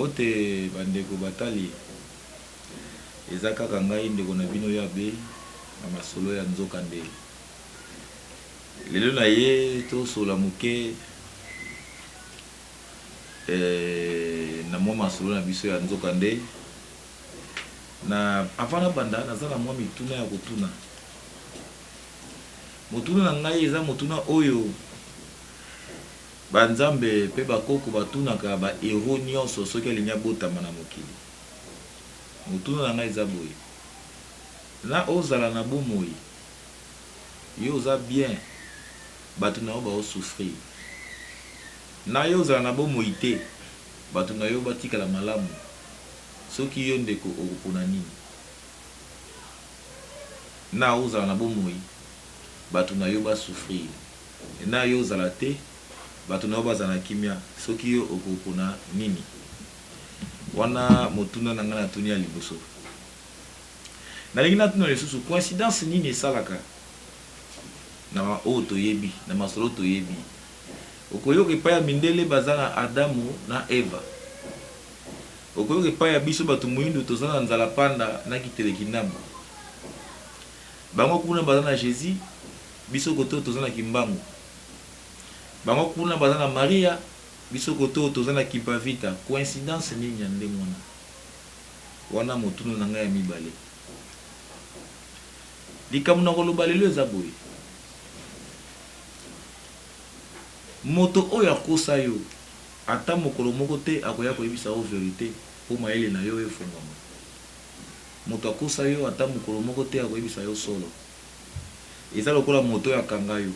Mbote bandeko batali ezaka kangai ndeko na bino ya be na masolo ya nzokande. Lelo na ye to sola muke na mwa masolo na biso ya nzokande. Na avant na banda naza na mwa mituna ya kotuna. Motuna na ngai eza motuna oyo banzambe pe bakoko batunaka ba hero nyonso soki alinya botama na mokili. Motuna na ngai eza boye. Na ozala na bomoi. Yo oza bien. Batu na yo ba osouffrir. Na yo ozala na bomoi te. Batu na yo batikala malamu. Soki yo ndeko okopona nini. Na ozala na bomoi. Batu na yo ba souffrir. Na yo ozala te. Batu na yo bazala kimia. Soki yo okopona nini. Wana motuna na nga na tuni ya liboso. Na lingi na tuni ya lisusu. Coïncidence nini esalaka. Na oto yebi. Na masolo to yebi. Okoyoke pa ya mindele bazana Adamu na Eva. Okoyoke pa ya biso batu muindu tozana nzala panda na kitele kinambo. Bango kuna bazana Jésus. Biso koto tozana kimbangu. Bango kuna bazana Maria. Biso koto tozana kipavita. Coïncidence nini ya nde mwana. Wana motunu na ngai ya mibale. Likamu na koloba lelo eza boye. Moto oyo akosa yo. Ata mokolo moko te akoya koyebisa o vérité po mayele na yo efungama. Moto akosa yo ata mokolo moko te akoyebisa yo solo. Eza lokola moto oyo akanga yo.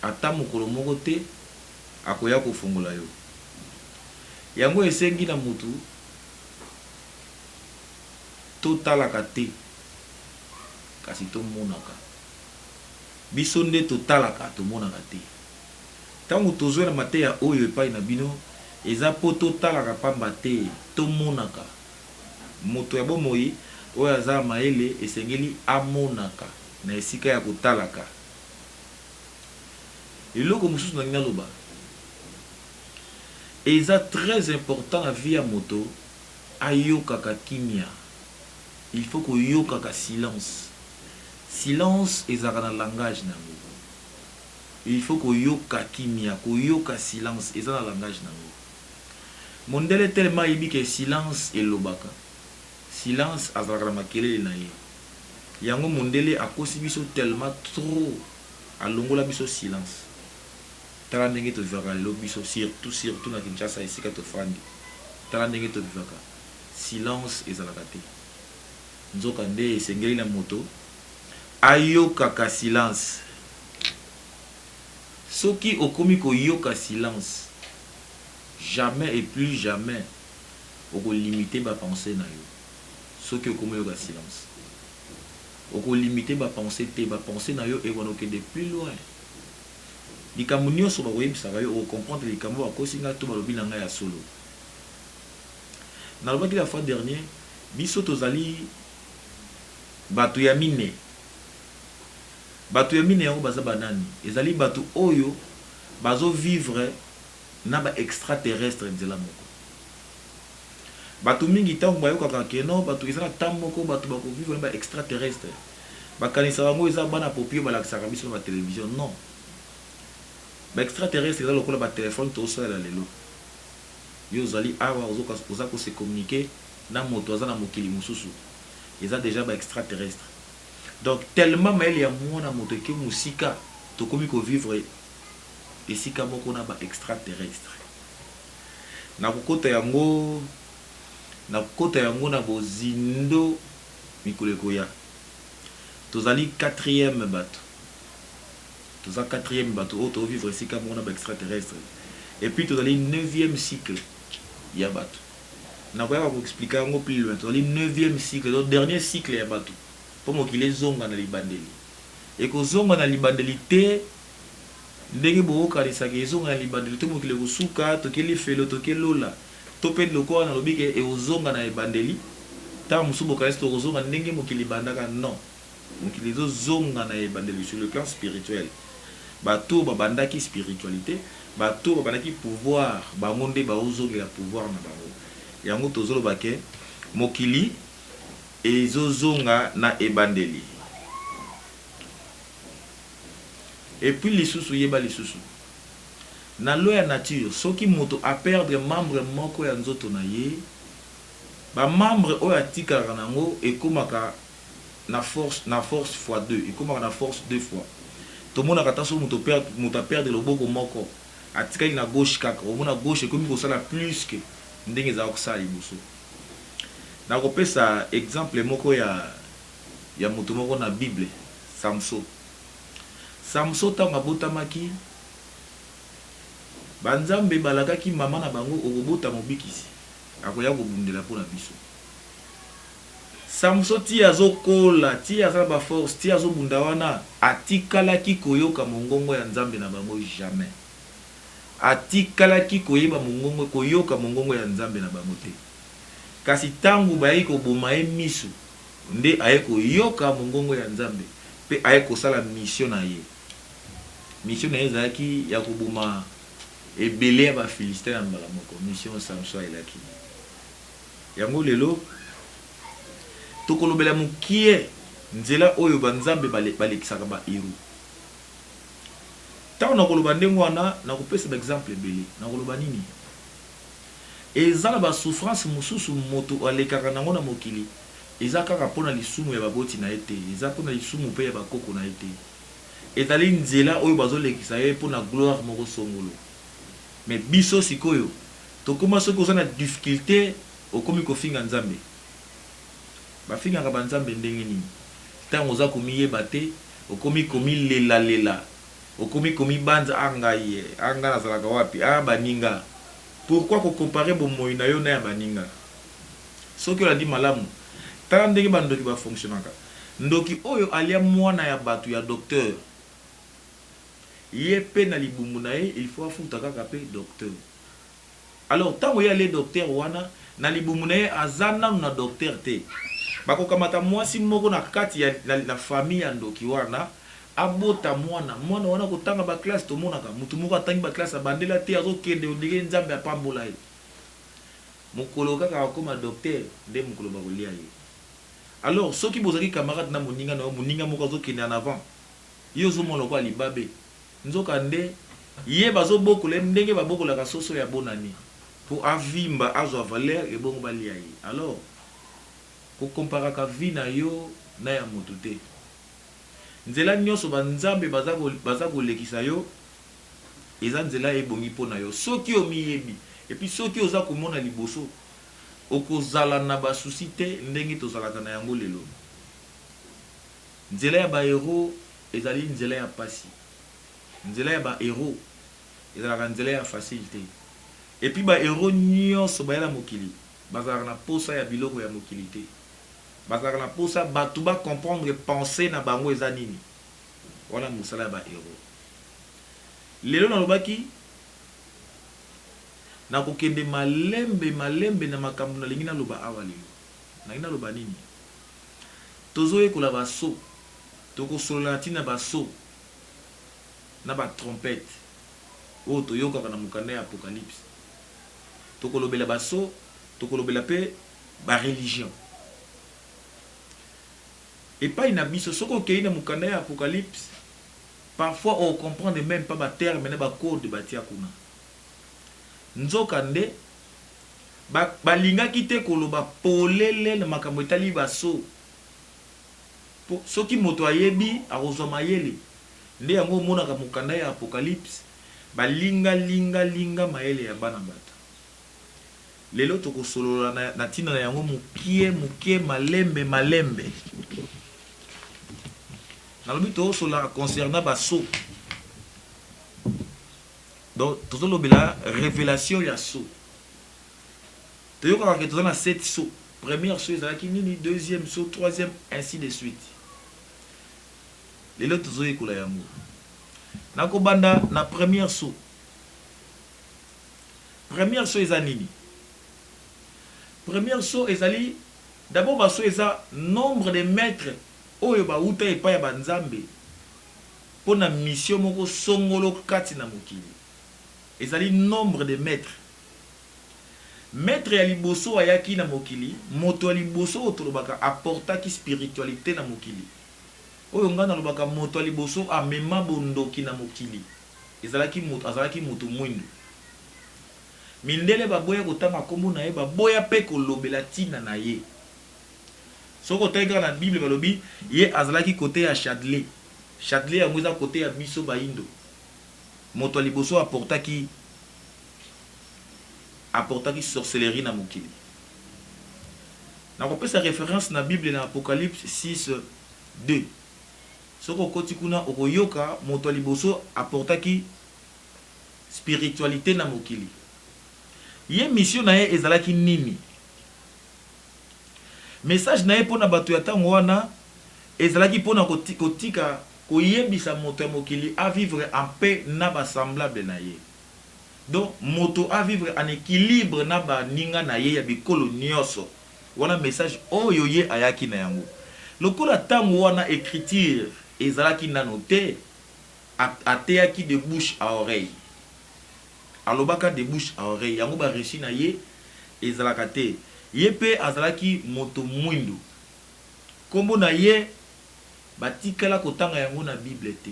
Ata mokolo moko te akoya kofungola yo. Yango esengi na mutu totalaka te kasi tomonaka. Biso nde totalaka tomonaka te. Tango tozwe na mateya oyo epai na bino eza po totalaka pamba te tomonaka. Moto ya bomoi oyo aza maele esengeli amonaka na esika ya kotalaka. Eloko mosusu na ngina loba. Eza très important na vie ya moto ayokaka kimia. Il faut que yokaka silence. Silence ezaka na langage nango. Il faut que yoka kimia, que yoka silence eza na langage nango. Mondele tellement yebi que silence elobaka. Silence azalaka na makelele na ye. Yango mondele akosi biso tellement trop alongola biso silence. Tala ndenge to vivaka lelo biso surtout na Kinshasa esika to fandi. Tala ndenge to vivaka. Silence ezalaka te. Nzoka nde esengeli na moto ayokaka silence. Soki okomi koyoka silence, jamais et plus jamais oko limiter ba pensée na yo. Soki okomi yoka silence. Oko limiter ba pensée te, ba pensée na yo e wanoke de plus loin. Likambo nyonso ba koyebisaka yo oko comprendre likambo bakosinga to balobi na ngai ya solo. Na lobaki la fois dernière, biso tozali batu ya mine. Batu ya mine yango baza banani. Ezali batu oyo bazo vivre na ba extraterrestre nzela moko. Batu mingi tango bayokaka keno batu ezala tam moko batu bako vivre na ba extraterrestre. Bakanisa bango eza bana popio balakisaka biso na ba télévision. Non. Ba extraterrestre eza lokola ba téléphone to sala lelo. Yo zali awa oza ko se communiquer na moto aza na mokili mususu. Eza déjà ba extraterrestre. Donc tellement maele ya mwana moto ke musika tokomi ko vivre esika moko na ba extraterrestre. Na kokota yango na bozindo mikoleko ya. Tozali 4e bato. Toza 4e bato o to vivre esika moko na ba extraterrestre. Et puis tozali 9e cycle ya bato. Na koya ko expliquer yango plus loin. Tozali 9e cycle, donc dernier cycle ya bato. Pomo kile zonga na libandeli. Eko zonga na libandeli te ndenge boka lisaki zonga na libandeli to mo kile kusuka to kele felo to kelola to pe loko na lobike e ozonga na libandeli ta musubo ka esto ozonga ndenge mo kile bandaka non. Mo kile zo zonga na libandeli sur le plan spirituel. Bato babandaki spiritualité, bato babandaki pouvoir, bango nde baozongela pouvoir na bango. yango tozolo bake mokili ezozonga na ebandeli. Et puis lisusu yeba lisusu na loi ya nature soki moto a perdre membre moko ya nzoto na ye ba membre oyo atikala nango ekomaka na force fois 2 ekomaka na force 2 fois. To mona kata so moto a perdre loboko moko atikali na gauche kaka omona gauche ekomi kosala plus que ndenge za kosala liboso. Na kopesa exemple moko ya moto moko na Bible, Samson. Samson tango abotamaki banzambe balakaki mama na bango okobota mobikisi akoya kobundela mpona biso. Samson ti azokola ti azala ba force ti azobunda wana atikalaki koyoka mongongo ya nzambe na bango jamais. Atikalaki koyeba mongongo koyoka mongongo ya nzambe na bango te. Kasi tangu bayi koboma ye misu nde aye koyoka mongongo ya nzambe pe aye kosala mission na ye. Mission na ye ezalaki ya koboma ebele ya bafilistin ya mbala moko. Mission Samson elaki yango lelo tokolobela mokie nzela oyo banzambe balekisaka ba hero. Tango nakoloba ndenge wana nakopesa exemple ebele nakoloba nini eza na ba souffrance mosusu moto alekaka nango na mokili eza kaka mpona lisumu ya baboti na ye te, eza mpona lisumu mpe ya bakoko na ye te. Ezali nzela oyo bazolekisa ye mpona gloire moko songolo. Mais biso sikoyo tokoma soki oza na difficulté okomi kofinga nzambe bafingaka banzambe ndenge nini ntango oza komiyeba te okomi komilela okomi komibanza angaye anga nazalaka wapi baninga. Pourquoi comparer bomoi na yo na ya baninga? Soki olandi malamu tala ndenge bandoki bafonctionnaka. Ndoki oyo alia mwana ya batu ya docteur ye pe na libumbu na ye il faut afuta kaka pe docteur. Alors tango ye ale docteur wana na libumbu na ye azana na docteur te bakokamata mwasi moko na kati ya na famille ya ndoki wana abota mwana wana kotanga ba classe to monaka mutu moko atangi ba classe abandela te azokende ondenge nzambe apambola ye mokolo kaka akoma docteur nde mokolo bakolia ye. Alors soki bozaki camarade na moninga moko azokende en avant yo zomona kwa libabe nzoka nde ye bazobokola ndenge babokolaka soso ya bonani pour avimba azwa valeur ebongo balia ye. Alors kokomparaka vie na yo na ya moto te. Nzela nyonso banzambe baza kolekisa yo eza nzela ebongi mpona yo soki omiyebi epi soki oza komona liboso okozala na basusi te ndenge tozalaka na yango lelo. Nzela ya bahero ezali nzela ya pasi, nzela ya bahero ezalaka nzela ya facile te. Epi bahero nyonso bayala mokili bazalaka na posa ya biloko ya mokili te, bazalaka na posa bato ba comprendre penser na bango eza nini. Wana mosala ya bahero. Lelo nalobaki na kokende malembe na makambo na lingi naloba awa lelo. Nalingi naloba nini? Tozoyekola baso tokosolola ntina baso na ba trompette oyo toyokaka na mokanda ya apocalypse. Tokolobela baso tokolobela pe ba religion. Et pas une abysse, ce qu'on a dans le Apocalypse, parfois on ne comprend même pas les termes, mais les codes de Batiakuna. Nzokande, balinga kite koloba polele na makambo etali baso. Soki moto ayebi arozoma yele. Nde yango monaka mokanda ya Apocalypse, linga maele ya bana bata. Lelo tokosolola na tina na yango mukie malembe. Nalobi to sola concernant baso. Donc tout la révélation ya so. Toyoka ka tozana 7 so. Première so ezalaki nini, deuxième so, troisième ainsi de suite. Lelo tozoye kola yango. Nako banda na première so. Première so ezanini. Première so ezali d'abord baso eza nombre de mètres oyo ba uta epa ya banzambe pona mission moko songolo kati na mokili. Ezali nombre de mètres. maître ya liboso ayaki na mokili, moto ya liboso otolobaka apportaki spiritualité na mokili. Oyo nga nalobaka moto ya liboso amema bondoki na mokili. Ezalaki moto mwindu. Mindele baboya kotanga kombo na ye, baboya pe kolobela tina na ye. Soko teka na Bible balobi ye azalaki côté ya Chadley. Chadley yango eza côté ya biso baindo. Moto ya liboso apportaki sorcellerie na mokili. Na kopesa référence na Bible na Apocalypse 6:2. Soko koti kuna okoyoka moto ya liboso apportaki spiritualité na mokili. Ye mission na ye ezalaki nini? Message na ye pona bato ya tango wana ezalaki pona kotika koyebisa moto ya mokili a vivre en paix na ba semblable na ye. Donc moto a vivre en équilibre na ba ninga na ye ya bikolo nyonso. Wana message oyo ye ayaki na yango. Lokola tango wana écriture ezalaki nano te ateyaki de bouche à oreille. Alobaka de bouche à oreille. Yango ba reçu na ye ezalaka te. Ye pe azalaki moto mwindu. Kombo na ye batikala kotanga yango na Bible te.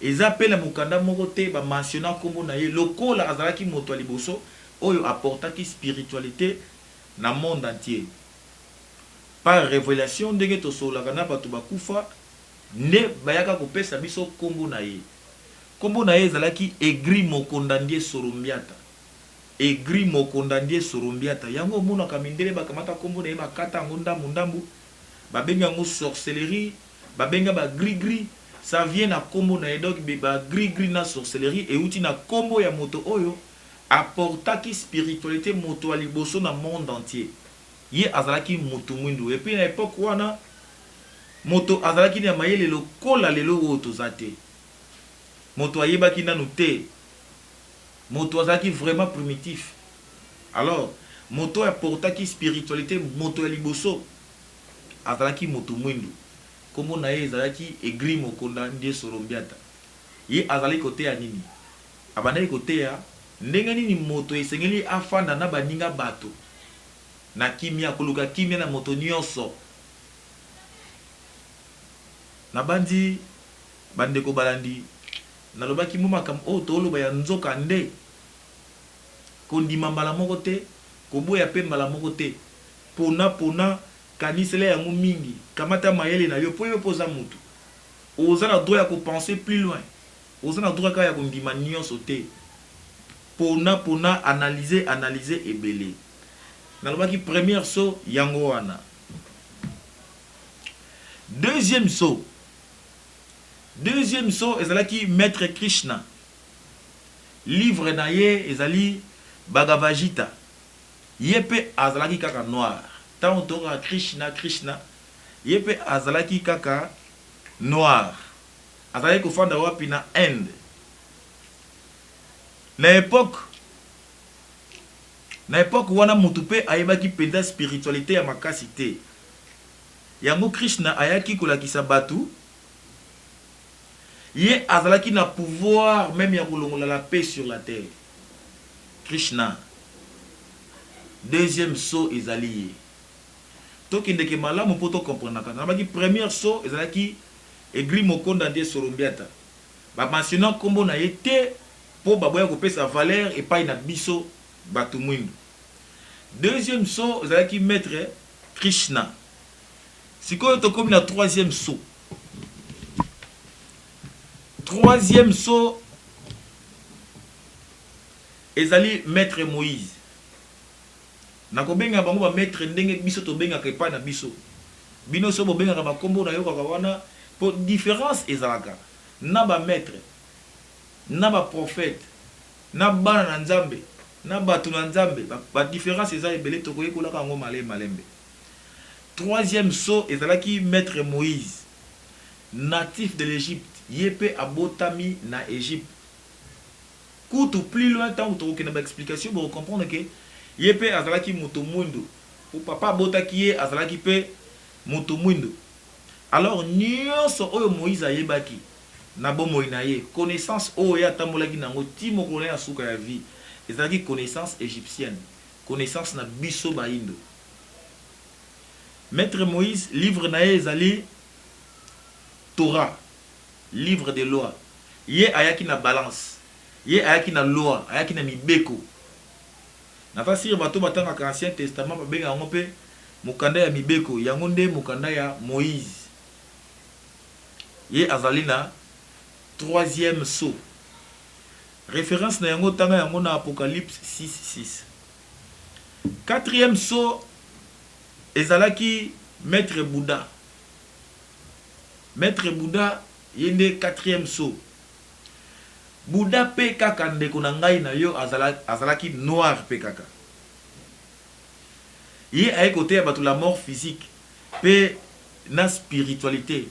Eza pe la mukanda moko te ba mentiona kombo na ye lokola azalaki moto ya liboso oyo apportaki spiritualité na monde entier. Par révélation ndenge tosolaka na bato bakufa ne bayaka kopesa biso kombo na ye. Kombo na ye ezalaki Aigri Mokondandie Sorombiata. Aigri Mokondandie Sorombiata. Yango mona kamindele bakamata kombo na ye bakata yango ndambu. Babenga yango sorcellerie, babenga ba gris. Ça vient na kombo na ye donc ba gris na sorcellerie et outi na kombo ya moto oyo apportaki spiritualité moto ya liboso na monde entier. Ye azalaki moto mwindu. Et puis na époque wana moto azalaki na mayele lokola lelo oyo tozate. Moto ayebaki nanu te. Moto azalaki vraiment primitif. Alors, moto apportaki spiritualité moto ya liboso azalaki moto mwindu. Kombo na ye ezalaki Aigri Mokondandie Sorombiata. Ye azali kote ya nini? Abandaki kote ya ndenge nini moto esengeli afanda na baninga bato. Na kimia koluka kimia na moto nyonso. Na bandi bandeko balandi nalobaki moma kam o toloba ya nzoka nde kondima mbala moko te koboya pe mbala moko te pona kanisele yango mingi kamata mayele na yo po yo poza mutu oza na droit ya kopenser plus loin oza na droit ka ya kondima nyonso te pona analyser ebele nalobaki première saut yango wana. Deuxième saut ezalaki Maître Krishna. Livre na ye ezali Bhagavad Gita. Ye pe azalaki kaka noir. Tant toka Krishna ye pe azalaki kaka noir. Azalaki kofanda wapi na Inde. Na époque wana mutu pe ayebaki penda spiritualité ya makasi te. Yango Krishna ayaki kolakisa batu. Ye azalaki na pouvoir même ya kolongola la paix sur la terre. Krishna. Deuxième saut ezali ye. Tokindeke malamu poto comprendre kana. Nabaki première saut ezalaki Aigri Mokondandie Sorombiata. Ba mentionnant kombo na ye te po baboya kopesa valeur epai na biso batu mwindu. Deuxième saut ezalaki Maître Krishna. Sikoyo tokomi na troisième saut. Troisième saut ezali Maître Moïse. Nakobenga bango ba maître ndenge biso to benga kepa na biso. Bino so bo benga ba kombo na yo kaka wana po différence ezalaka. Na ba maître, na ba prophète, na bana na nzambe, na batu na nzambe, ba différence ezali ebele to koyekola kango malembe. Troisième saut ezalaki Maître Moïse, natif de l'Égypte. Yepe abotami na Égypte. Coutu plus loin tant que tu as explication pour comprendre que yepe azalaki moto mwindu. Ou papa abotaki ye azalaki pe moto mwindu. Alors nyonso oyo Moïse ayebaki na bomoi na ye connaissance oyo atambolaki nango ti mokolo ya suka ya vie ezalaki connaissance égyptienne. connaissance na biso baindo. Maître Moïse, livre na ye ezali Torah, livre de loi. Ye ayaki na balance, ye ayaki na loi, ayaki na mibeko. Nata siri bato batangaka Ancien Testament babenga yango mpe mokanda ya mibeko, yango nde mokanda ya Moïse. Ye azali na troisième sceau. Référence na yango tanga yango na Apocalypse 6:6. Quatrième sceau ezalaki Maître Bouddha. Maître Bouddha yende quatrième sceau. Bouddha pe kaka ndeko na ngai na yo azalaki noir pe kaka. Ye a côté bato la mort physique pe na spiritualité.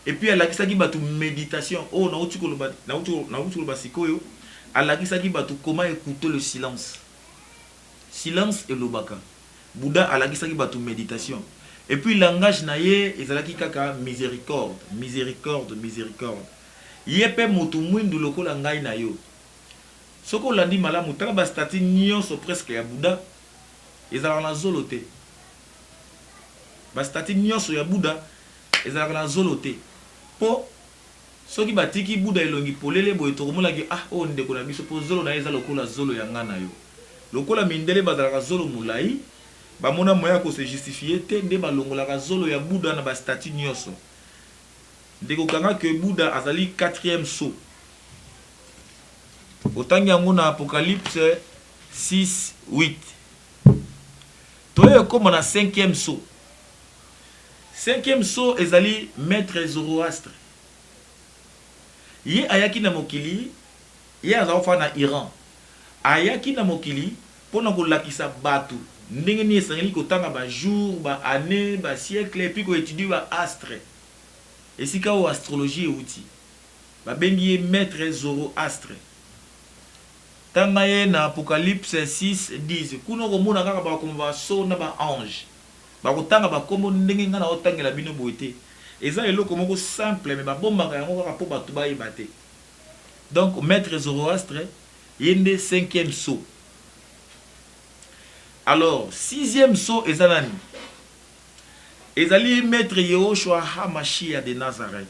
Et puis alakisaki bato méditation. Oh na uti ko basikoyo alakisaki bato comment écouter le silence. Silence et lobaka. Bouddha alakisaki bato méditation. Et puis langage na ye ezalaki kaka miséricorde, miséricorde, miséricorde. Ye pe moto mwindu lokola ngai na yo. Soko landi malamu tala ba stati nyonso presque ya Bouddha ezalaka na zolo te. Ba stati nyonso ya Bouddha ezalaka na zolo te. Po soki batiki Bouddha elongi polele boye tokomona ki o ndeko na biso po zolo na eza lokola zolo ya ngana yo. Lokola mindele bazalaka zolo mulai bamona moya ko se justifier te nde balongolaka zolo ya Bouddha na ba stati nyonso. Ndeko kanga que Bouddha azali quatrième sceau. Autant yango na Apocalypse 6:8. Toye comme na cinquième sceau. Cinquième sceau ezali Maître Zoroastre. Ye ayaki na mokili, ye azaofa na Iran. Ayaki na mokili pona ko lakisa batu. Ndenge ni esengeli kotanga ba jour, ba année, ba siècle et puis ko étudier ba astre. Et si ka o astrologie outil. Ba bengi Maître Zoroastre. Tanga ye na Apocalypse 6:10. Kuno ko mona kaka ba komba so na ba ange. Ba kotanga ba kombo ndenge ngana otangela bino boite. Eza eloko moko simple mais ba bombaka yango kaka po batu ba yebate. Donc Maître Zoroastre yende cinquième sceau. Alors sixième sceau ezalani. Ezali Maître Yehoshua HaMashiach de Nazareth.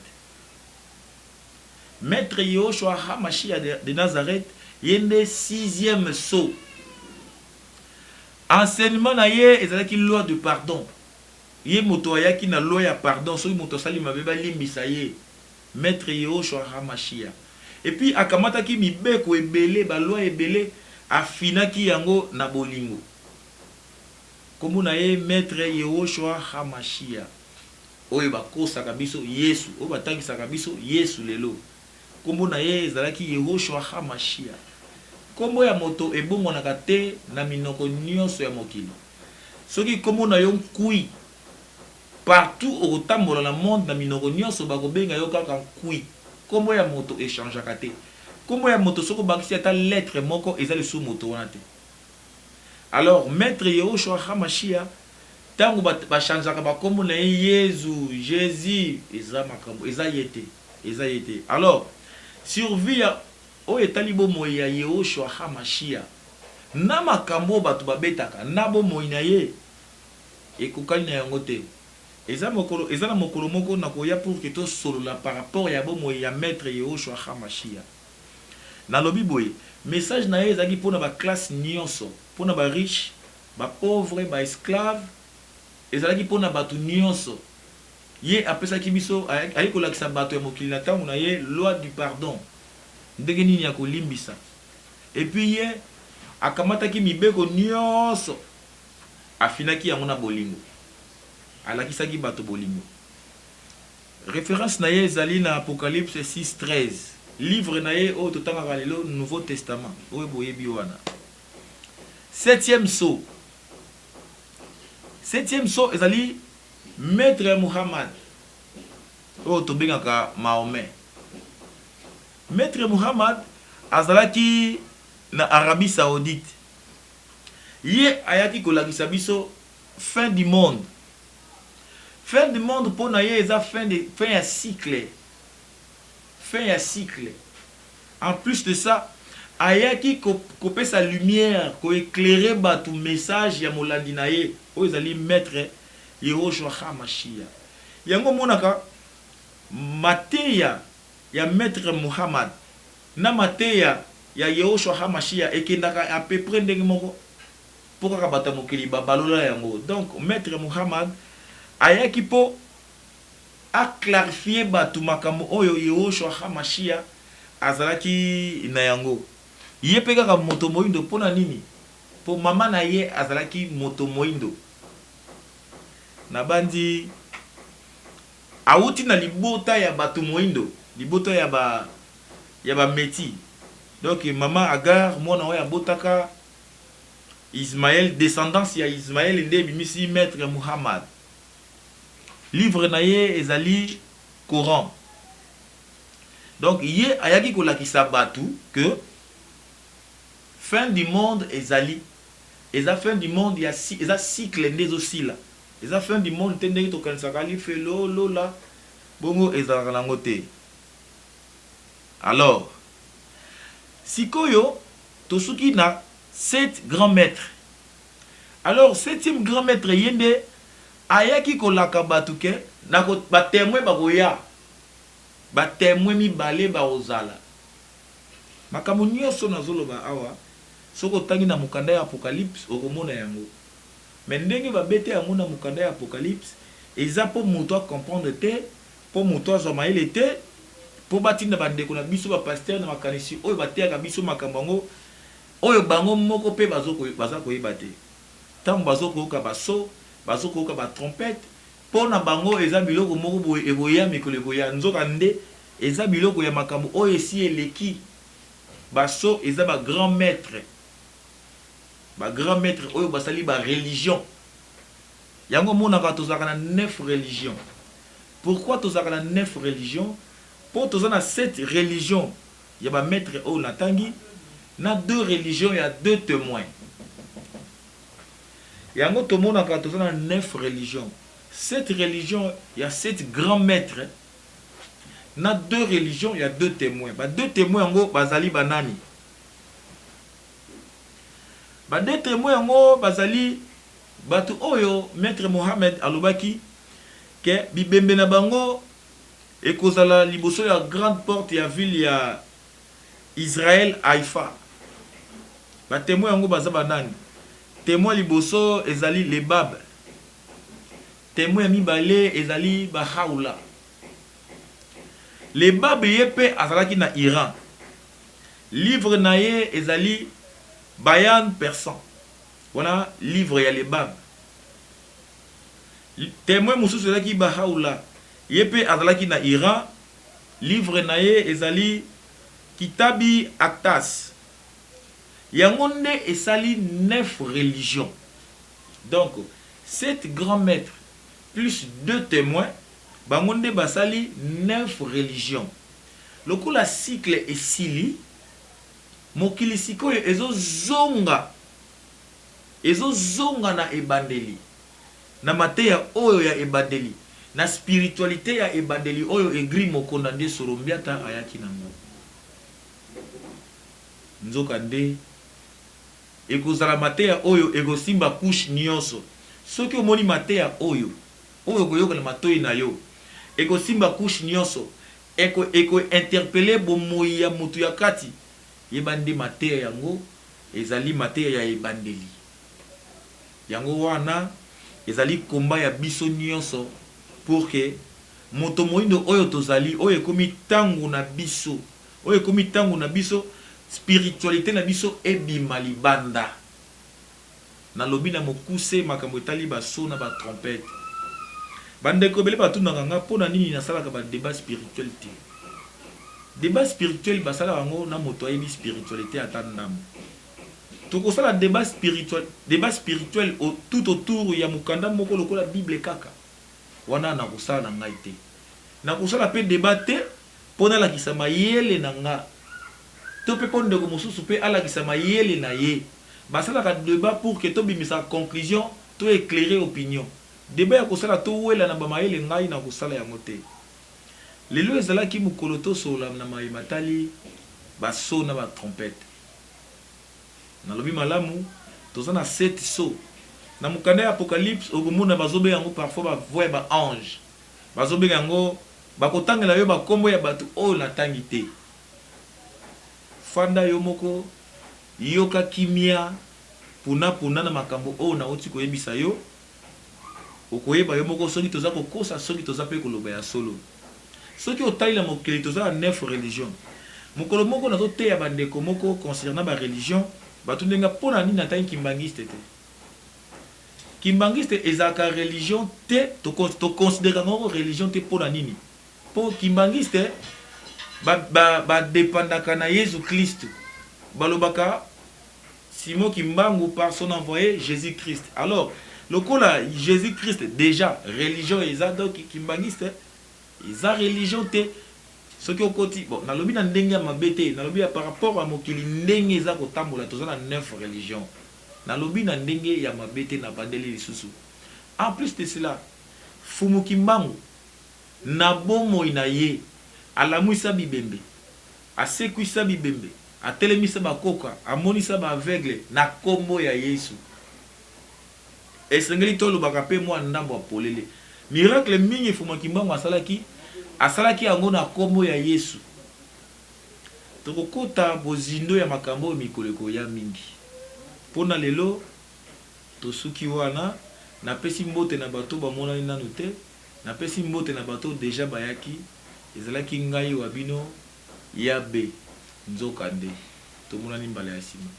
Maître Yehoshua HaMashiach de Nazareth yende sixième sceau. Enseignement na ye ezalaki loi de pardon. Ye moto ayaki na loi ya pardon. Soki moto sali mabeba limbisa ye. Maître Yehoshua HaMashiach. Et puis akamataki mibeko ebele ba loi ebele afinaki yango na bolingo. Komo na ye Maître Yehoshua HaMashiach. Oyo bakosaka biso Yesu, oyo batangisaka biso Yesu lelo. Komo na ye ezalaki Yehoshua HaMashiach. Kombo ya moto ebongonaka te na minoko nyonso ya mokili. Soki kombo na yo nkui partout okotambola na monde na minoko nyonso bakobenga yo kaka nkui. Kombo ya moto échangeaka te. Kombo ya moto soko bakisi ata lettre moko ezali sous moto wana te. Alors Maître Yehoshua HaMashiach tango ba changeaka ba kombo na Yesu, Jésus, eza makambo, eza yete, eza yete. Alors survie oyo etali bomoi ya Yehoshua HaMashiach na makambo bato babetaka na bomoi na ye ekokali na yango te. Eza na mokolo moko na koya pour que to solola par rapport ya bomoi ya Maître Yehoshua HaMashiach. Na lobi boye message na ye ezaki pona ba classe nyonso, pona ba riche, ba pauvre, ba esclave, ezalaki pona bato nyonso. Ye apesaki biso ayiko lakisa bato ya mokili na tango na ye loi du pardon. Ndenge nini ya kolimbisa. Et puis ye akamataki mibeko nyonso afinaki yango na bolingo. Alakisaki bato bolingo. Référence na ye ezali na Apocalypse 6:13. Livre na ye o totanga lelo Nouveau Testament. Oyo boyebi wana. Septième sceau. Septième sceau ezali Maître Muhammad. O tobengaka Mahomet. Maître Muhammad azalaki na Arabie Saoudite. Ye ayaki kolakisa biso fin du monde. Fin du monde pour na ye eza fin ya cycle. Fin ya cycle. En plus de ça, ayaki couper sa lumière ko éclairer batu message ya molandi na ye oyo ezali maître Yehoshua HaMashiach. Yango monaka mateya ya maître Muhammad na mateya ya Yehoshua HaMashiach ekendaka à peu près ndenge moko pour kaka bata mokili balola yango. Donc maître Muhammad ayaki po a clarifier batu makambo oyo Yehoshua HaMashiach azalaki na yango. Ye pe kaka moto moindo pona nini? Po mama na ye azalaki moto moindo. Na bandi auti na libota ya batu moindo, libota ya ba meti. Donc maman Agar mona oya botaka Ismaël, descendance ya Ismaël nde bimisi maître Muhammad. Livre na ye ezali Coran. Donc ye ayaki kolakisa batu que fin du monde ezali. Eza fin du monde ya eza cycle ndezo sila. Eza fin du monde tende to kansaka li felo lola bongo ezala nango te. Alors sikoyo tosuki na 7 grands maîtres. Alors 7e grand maître yende ayaki kolaka batu ke na ko ba témoin ba koya. Ba témoin mi balé ba ozala. Makambo nyonso nazoloba awa soko tangi na mukanda ya apocalypse okomona yango. Mais ndenge ba bete yango na mukanda ya apocalypse eza po moto a comprendre te, po moto azoma ele te, po batinda bandeko na biso ba pasteur na makanisi oyo bateaka biso makambo ngo oyo bango moko pe baza koyeba te. Tango bazokoyoka baso, bazokoyoka ba trompette, po na bango eza biloko moko boye eboya mikolo eboya nzoka nde eza biloko ya makambo oyo esi eleki. Baso eza ba grand maître. Ba grand maître oyo basali ba religion. Yango monaka tozaka na 9 religions. Pourquoi tozaka na 9 religions? Pour tozana 7 religions. Ya ba maître oyo natangi na 2 religions ya 2 témoins. Yango tomonaka tozana 9 religions. 7 religions, il y a 7 grands maîtres. Na 2 religions, il y a 2 témoins. Ba 2 témoins ngo bazali banani. Ba 2 témoins ngo bazali batu oyo maître Mohamed alobaki ke bibembe na bango ekozala liboso ya grande porte ya ville ya Israël Haïfa. Ba témoins ngo baza banani. Témoin liboso ezali les Bab. Témoin mibale ezali Bahaoula. Les Bab yepe azalaki na Iran. Livre na ye ezali Bayan Persan. Voilà livre ya les Bab. Témoin mususu ezalaki Bahaoula. Yepe azalaki na Iran. Livre na ye ezali Kitabi Aktas. Yangonde esali 9 religions. Donc 7 grands maîtres plus 2 témoins, bangonde basali 9 religions. Lokola cycle esili, mokili sikoyo ezo zonga na ebandeli. Na mateya oyo ya ebandeli, na spiritualité ya ebandeli oyo egri mokonda nde sorombiata ayaki nango. Nzoka nde ekozala mateya oyo egosimba couche nyonso. Soki omoni mateya oyo koyoka na matoyi na yo ekosimba couche nyonso, eko interpeller bomoi ya mutu ya kati, yebandi mateya yango ezali mateya ya ebandeli. Yango wana ezali komba ya biso nyonso pour que moto moindo oyo tozali oyo ekomi tangu na biso, oyo ekomi tangu na biso, spiritualité na biso ebima libanda. Na lobi na mokuse makambo etali baso na ba trompette. Bandeko bele batu nanga pona nini na sala ka ba débat spirituel te. Débat spirituel basala bango na moto ayebi spiritualité atandam. Toko sala débat spirituel tout autour ya mukanda moko lokola Bible kaka. Wana na kusala na ngai te. Na kusala pe débat te pona la kisama yele na nga. To pe pon de ko mususu pe ala kisama yele na ye. Basala ka débat pour que to bimisa conclusion, to éclairer opinion. Débat ya kosala to wela na bamayele ngai na kosala yango te. Lelo ezalaki mukolo to sola na mayimatali baso na ba trompette. nalobi malamu toza na 7 so na mukanda ya apocalypse okomona bazobenga yango parfois bavoye ba ange bazobenga yango bakotangela yo bakombo ya bato oyo natangi te fanda yo moko yoka kimia puna na makambo oyo nauti koyebisa yo okoyeba yo moko soki toza kokosa soki toza pe koloba ya solo soki otalela mokili toza na 9 religion mokolo moko nazoteya bandeko moko concernant ba religion bato ndenga mpona nini natangi kimbangiste te kimbangiste ezalaka religion te toconsidéraka yango religion te mpona nini mpo kimbangiste badépendaka na Yesu Christ balobaka Simon Kimbangu par son envoyé Jésus Christ. Alors lokola Jésus Christ déjà religion eza donc kimbangiste eza religion te soki okoti bon nalobi na ndenge ya mabe te nalobi par rapport à mokili ndenge eza kotambola toza na 9 religion nalobi na ndenge ya mabe te na bandeli lisusu. En plus de cela Fumu Kimbangu na bomoi na ye alamwisa bibembe asekwisa bibembe atelemisa bakoka amonisa ba aveugle na kombo ya Yesu esengeli tolobaka pe mwa ndambo apolele miracle mingi Fumu Kimbangu asalaki yango na kombo ya Yesu. Tokokota bozindo ya makambo mikoleko ya mingi pona lelo tosuki wana napesi mbote na bato bamonani nanu te napesi mbote na bato deja bayaki ezalaki ngai wa bino ya be nzoka nde tomonani mbala ya nsima.